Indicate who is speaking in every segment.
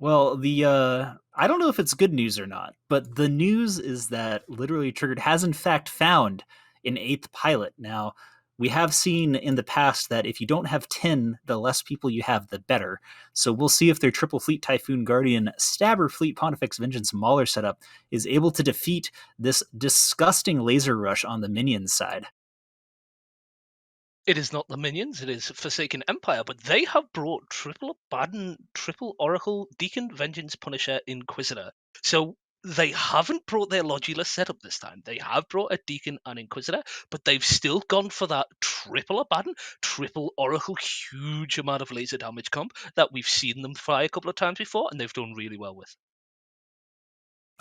Speaker 1: Well, the I don't know if it's good news or not, but the news is that Literally Triggered has in fact found an eighth pilot. Now, we have seen in the past that if you don't have 10, the less people you have, the better. So we'll see if their Triple Fleet Typhoon Guardian Stabber Fleet Pontifex Vengeance Mauler setup is able to defeat this disgusting laser rush on the minions side.
Speaker 2: It is not the minions, it is Forsaken Empire, but they have brought triple Abaddon, triple Oracle, Deacon, Vengeance, Punisher, Inquisitor. So they haven't brought their Lodulus setup this time. They have brought a Deacon and Inquisitor, but they've still gone for that triple Abaddon, triple Oracle, huge amount of laser damage comp that we've seen them fly a couple of times before, and they've done really well with.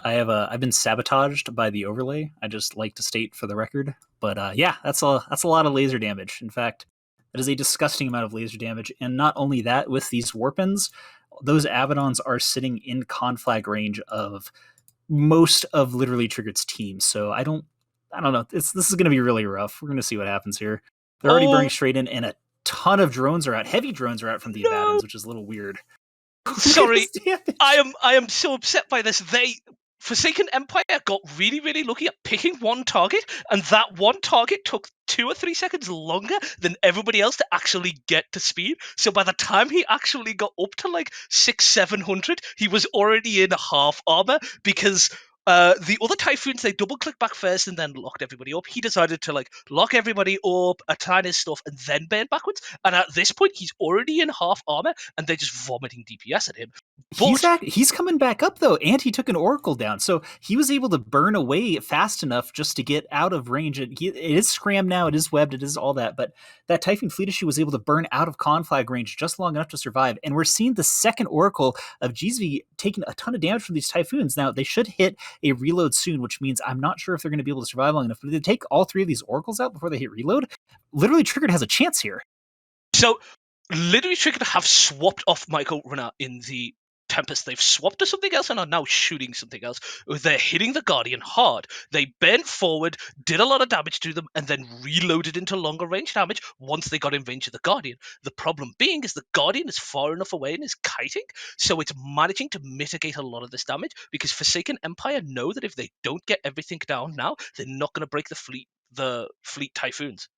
Speaker 1: I've been sabotaged by the overlay. I just like to state for the record, but yeah, that's a lot of laser damage. In fact, that is a disgusting amount of laser damage, and not only that, with these warpins, those Abaddons are sitting in conflag range of most of Literally Triggered's team. So I don't know. This is going to be really rough. We're going to see what happens here. They're already burning
Speaker 2: Oh
Speaker 1: straight in, and a ton of drones are out. Heavy drones are out from the
Speaker 2: no!
Speaker 1: Abaddons, which is a little weird. Look at
Speaker 2: Sorry,
Speaker 1: this damage.
Speaker 2: I am so upset by this. They Forsaken Empire got really, really lucky at picking one target, and that one target took 2 or 3 seconds longer than everybody else to actually get to speed. So by the time he actually got up to like 600-700, he was already in half armor because the other Typhoons, they double clicked back first and then locked everybody up. He decided to like lock everybody up, attack his stuff, and then burn backwards. And at this point, he's already in half armor, and they're just vomiting DPS at him. But
Speaker 1: He's coming back up though, and he took an oracle down, so he was able to burn away fast enough just to get out of range. It is scrammed now, it is webbed, it is all that, but that Typhoon Fleet issue was able to burn out of conflag range just long enough to survive. And we're seeing the second oracle of GSV taking a ton of damage from these typhoons. Now they should hit a reload soon, which means I'm not sure if they're going to be able to survive long enough. But if they take all three of these oracles out before they hit reload, Literally Triggered has a chance here.
Speaker 2: so literally Triggered have swapped off Michael Runner in the Tempest. They've swapped to something else and are now shooting something else. They're hitting the Guardian hard. They bent forward, did a lot of damage to them, and then reloaded into longer range damage once they got in range of the Guardian. The problem being is the Guardian is far enough away and is kiting, so it's managing to mitigate a lot of this damage because Forsaken Empire know that if they don't get everything down now, they're not going to break the fleet Typhoons.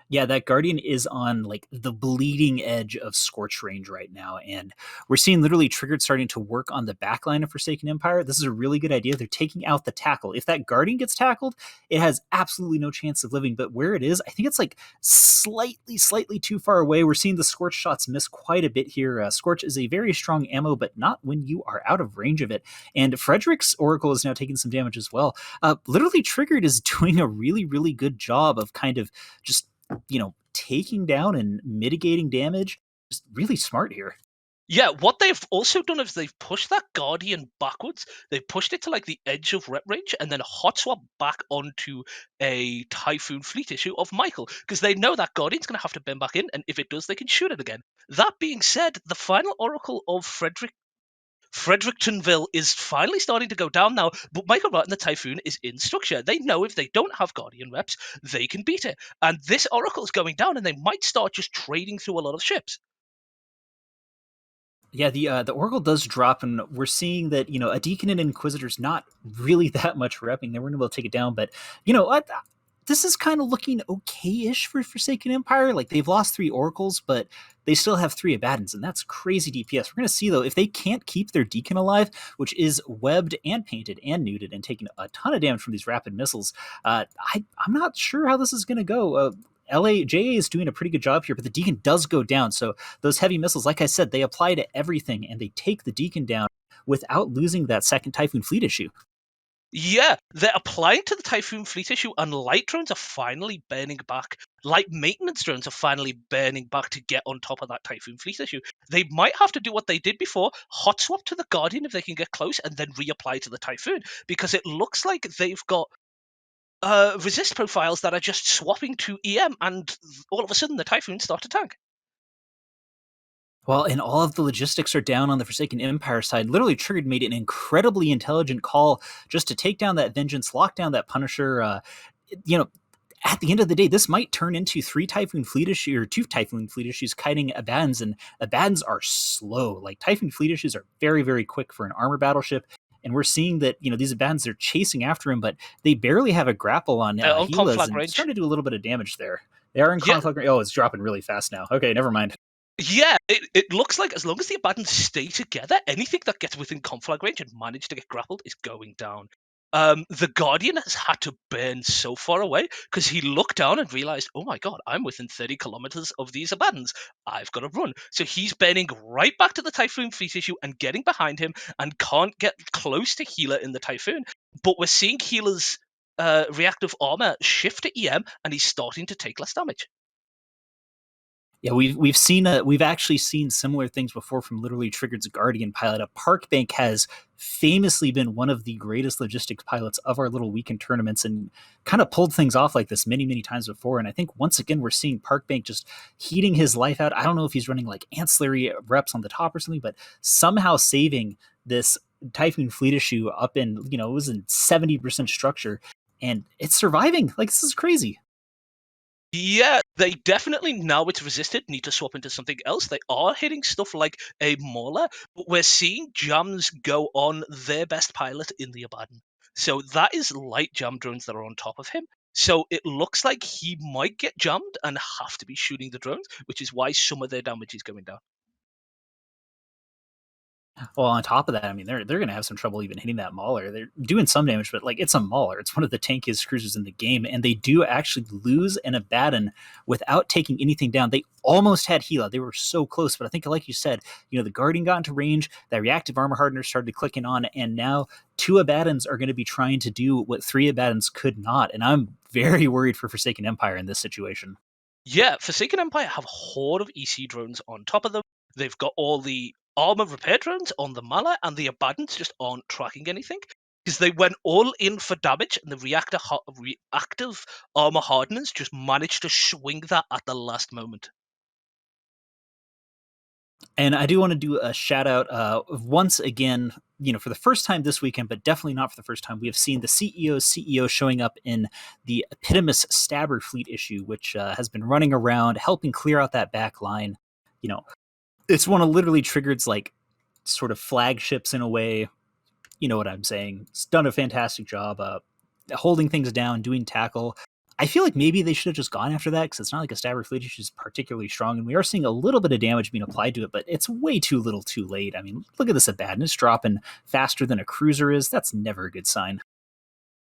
Speaker 1: Yeah, that Guardian is on like the bleeding edge of Scorch range right now, and we're seeing Literally Triggered starting to work on the backline of Forsaken Empire. This is a really good idea. They're taking out the tackle. If that Guardian gets tackled, it has absolutely no chance of living. But where it is, I think it's like slightly too far away. We're seeing the Scorch shots miss quite a bit here. Scorch is a very strong ammo, but not when you are out of range of it. And Frederick's Oracle is now taking some damage as well. Literally Triggered is doing a really good job of kind of just taking down and mitigating damage. Just really smart here.
Speaker 2: Yeah, what they've also done is they've pushed that Guardian backwards. They've pushed it to like the edge of rep range and then hot swap back onto a Typhoon fleet issue of Michael because they know that Guardian's going to have to bend back in, and if it does, they can shoot it again. That being said, the final Oracle of Frederictonville is finally starting to go down now, but Michael Wright and the Typhoon is in structure. They know if they don't have Guardian reps, they can beat it. And this Oracle is going down, and they might start just trading through a lot of ships.
Speaker 1: Yeah, the Oracle does drop, and we're seeing that a Deacon and Inquisitor's not really that much repping. They weren't able to take it down, but what? This is kind of looking okay-ish for Forsaken Empire. Like they've lost three Oracles, but they still have three Abaddons, and that's crazy DPS. We're going to see though if they can't keep their Deacon alive, which is webbed and painted and nuded and taking a ton of damage from these rapid missiles. I'm not sure how this is going to go. JA is doing a pretty good job here, but the Deacon does go down. So those heavy missiles, like I said, they apply to everything, and they take the Deacon down without losing that second Typhoon fleet issue.
Speaker 2: Yeah, they're applying to the Typhoon fleet issue, and light drones are finally burning back. Light maintenance drones are finally burning back to get on top of that Typhoon fleet issue. They might have to do what they did before, hot swap to the Guardian if they can get close, and then reapply to the Typhoon, because it looks like they've got resist profiles that are just swapping to EM, and all of a sudden the Typhoons start to tank.
Speaker 1: Well, and all of the logistics are down on the Forsaken Empire side. Literally, Triggered made an incredibly intelligent call just to take down that Vengeance, lock down that Punisher. You know, at the end of the day, this might turn into three Typhoon Fleet issues or two Typhoon Fleet issues kiting Abaddons, and Abaddons are slow. Like Typhoon Fleet issues are very, very quick for an armor battleship. And we're seeing that, these Abaddons are chasing after him, but they barely have a grapple on
Speaker 2: On
Speaker 1: Gila's
Speaker 2: conflag
Speaker 1: and
Speaker 2: range.
Speaker 1: starting to do a little bit of damage there. They are in
Speaker 2: Yeah,
Speaker 1: conflict. Oh, it's dropping really fast now. Okay, never mind.
Speaker 2: yeah, it looks like as long as the Abaddons stay together, anything that gets within conflag range and manage to get grappled is going down. The Guardian has had to burn so far away because he looked down and realized, oh my god, I'm within 30 kilometers of these Abaddons. I've got to run. So he's burning right back to the Typhoon Fleet issue and getting behind him and can't get close to Healer in the Typhoon. But we're seeing Healer's reactive armor shift to EM and he's starting to take less damage.
Speaker 1: Yeah, we've actually seen similar things before from literally Triggered's Guardian pilot. A Parkbank has famously been one of the greatest logistics pilots of our little weekend tournaments and kind of pulled things off like this many, many times before. And I think once again we're seeing Parkbank just heating his life out. I don't know if he's running like ancillary reps on the top or something, but somehow saving this Typhoon Fleet issue up in, it was in 70% structure and it's surviving. Like this is crazy.
Speaker 2: Yeah, they definitely, now it's resisted, need to swap into something else. They are hitting stuff like a Mauler, but we're seeing jams go on their best pilot in the Abaddon. So that is light jam drones that are on top of him. So it looks like he might get jammed and have to be shooting the drones, which is why some of their damage is going down.
Speaker 1: Well, on top of that, I mean, they're going to have some trouble even hitting that Mauler. They're doing some damage, but like it's a Mauler. It's one of the tankiest cruisers in the game, and they do actually lose an Abaddon without taking anything down. They almost had Gila. They were so close, but I think, like you said, the Guardian got into range. That reactive armor hardener started clicking on, and now two Abaddons are going to be trying to do what three Abaddons could not. And I'm very worried for Forsaken Empire in this situation.
Speaker 2: Yeah, Forsaken Empire have a horde of EC drones on top of them. They've got all the armor repair drones on the Mala, and the Abaddons just aren't tracking anything because they went all in for damage, and the reactive armor hardeners just managed to swing that at the last moment.
Speaker 1: And I do want to do a shout out once again, for the first time this weekend, but definitely not for the first time. We have seen the CEO showing up in the Epitomus Stabber Fleet issue, which has been running around helping clear out that back line. You know, it's one of literally Triggered's like sort of flagships in a way. You know what I'm saying? It's done a fantastic job holding things down, doing tackle. I feel like maybe they should have just gone after that because it's not like a Stabber Fleet is particularly strong, and we are seeing a little bit of damage being applied to it, but it's way too little too late. I mean, look at this Abaddon. It's dropping faster than a cruiser is. That's never a good sign.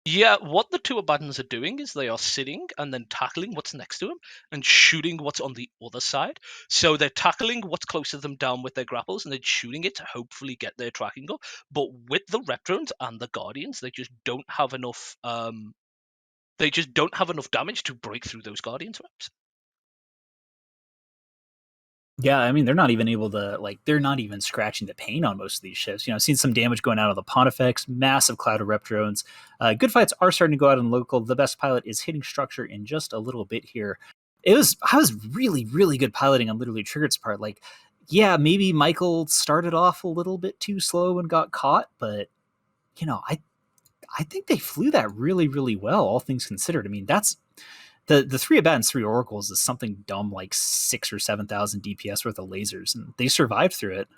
Speaker 2: Yeah, what the two Abaddons are doing is they are sitting and then tackling what's next to them and shooting what's on the other side. So they're tackling what's close to them down with their grapples and then shooting it to hopefully get their tracking up. But with the rep drones and the Guardians, they just don't have enough. They just don't have enough damage to break through those Guardians reps.
Speaker 1: Yeah, I mean, they're not even able to, like, they're not even scratching the paint on most of these ships. I've seen some damage going out of the Pontifex, massive cloud of rep drones. Good fights are starting to go out in local. The best pilot is hitting structure in just a little bit here. I was really, really good piloting on literally Triggered's part. Like, yeah, maybe Michael started off a little bit too slow and got caught, but, I think they flew that really, really well, all things considered. I mean, that's the three Abaddons, three Oracles is something dumb like 6,000 or 7,000 DPS worth of lasers, and they survived through it.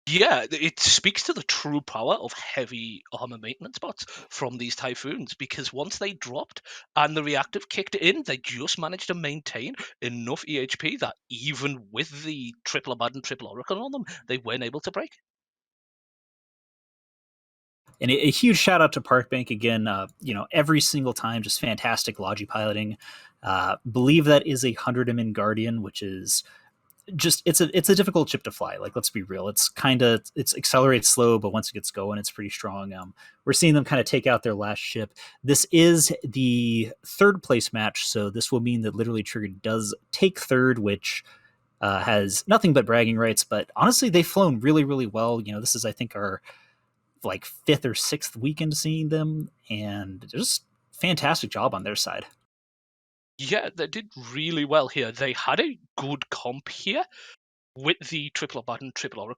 Speaker 2: Yeah, it speaks to the true power of heavy armor maintenance bots from these Typhoons because once they dropped and the reactive kicked in, they just managed to maintain enough EHP that even with the triple Abaddon, triple Oracle on them, they weren't able to break.
Speaker 1: And a huge shout out to Parkbank again. Every single time, just fantastic logi piloting. Believe that is a 100 Guardian, which is just it's a difficult ship to fly. Like, let's be real, it's accelerates slow, but once it gets going, it's pretty strong. We're seeing them kind of take out their last ship. This is the third place match, so this will mean that literally Triggered does take third, which has nothing but bragging rights. But honestly, they've flown really, really well. This is, I think, our like fifth or sixth weekend seeing them, and just fantastic job on their side.
Speaker 2: Yeah, they did really well here. They had a good comp here with the triple Abaddon, triple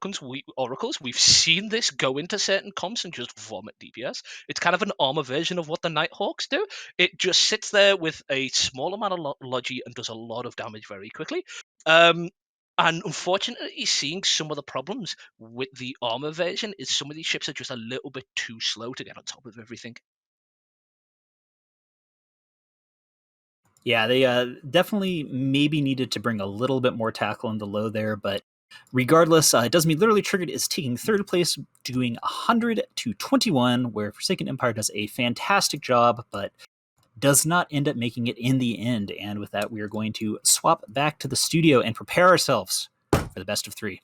Speaker 2: oracles, we've seen this go into certain comps and just vomit DPS. It's kind of an armor version of what the Nighthawks do. It just sits there with a small amount of logi and does a lot of damage very quickly. And unfortunately, seeing some of the problems with the armor version is some of these ships are just a little bit too slow to get on top of everything.
Speaker 1: Yeah, they definitely maybe needed to bring a little bit more tackle in the low there, but regardless, it does mean literally Triggered is taking third place, doing 100 to 21, where Forsaken Empire does a fantastic job, but does not end up making it in the end. And with that, we are going to swap back to the studio and prepare ourselves for the best of three.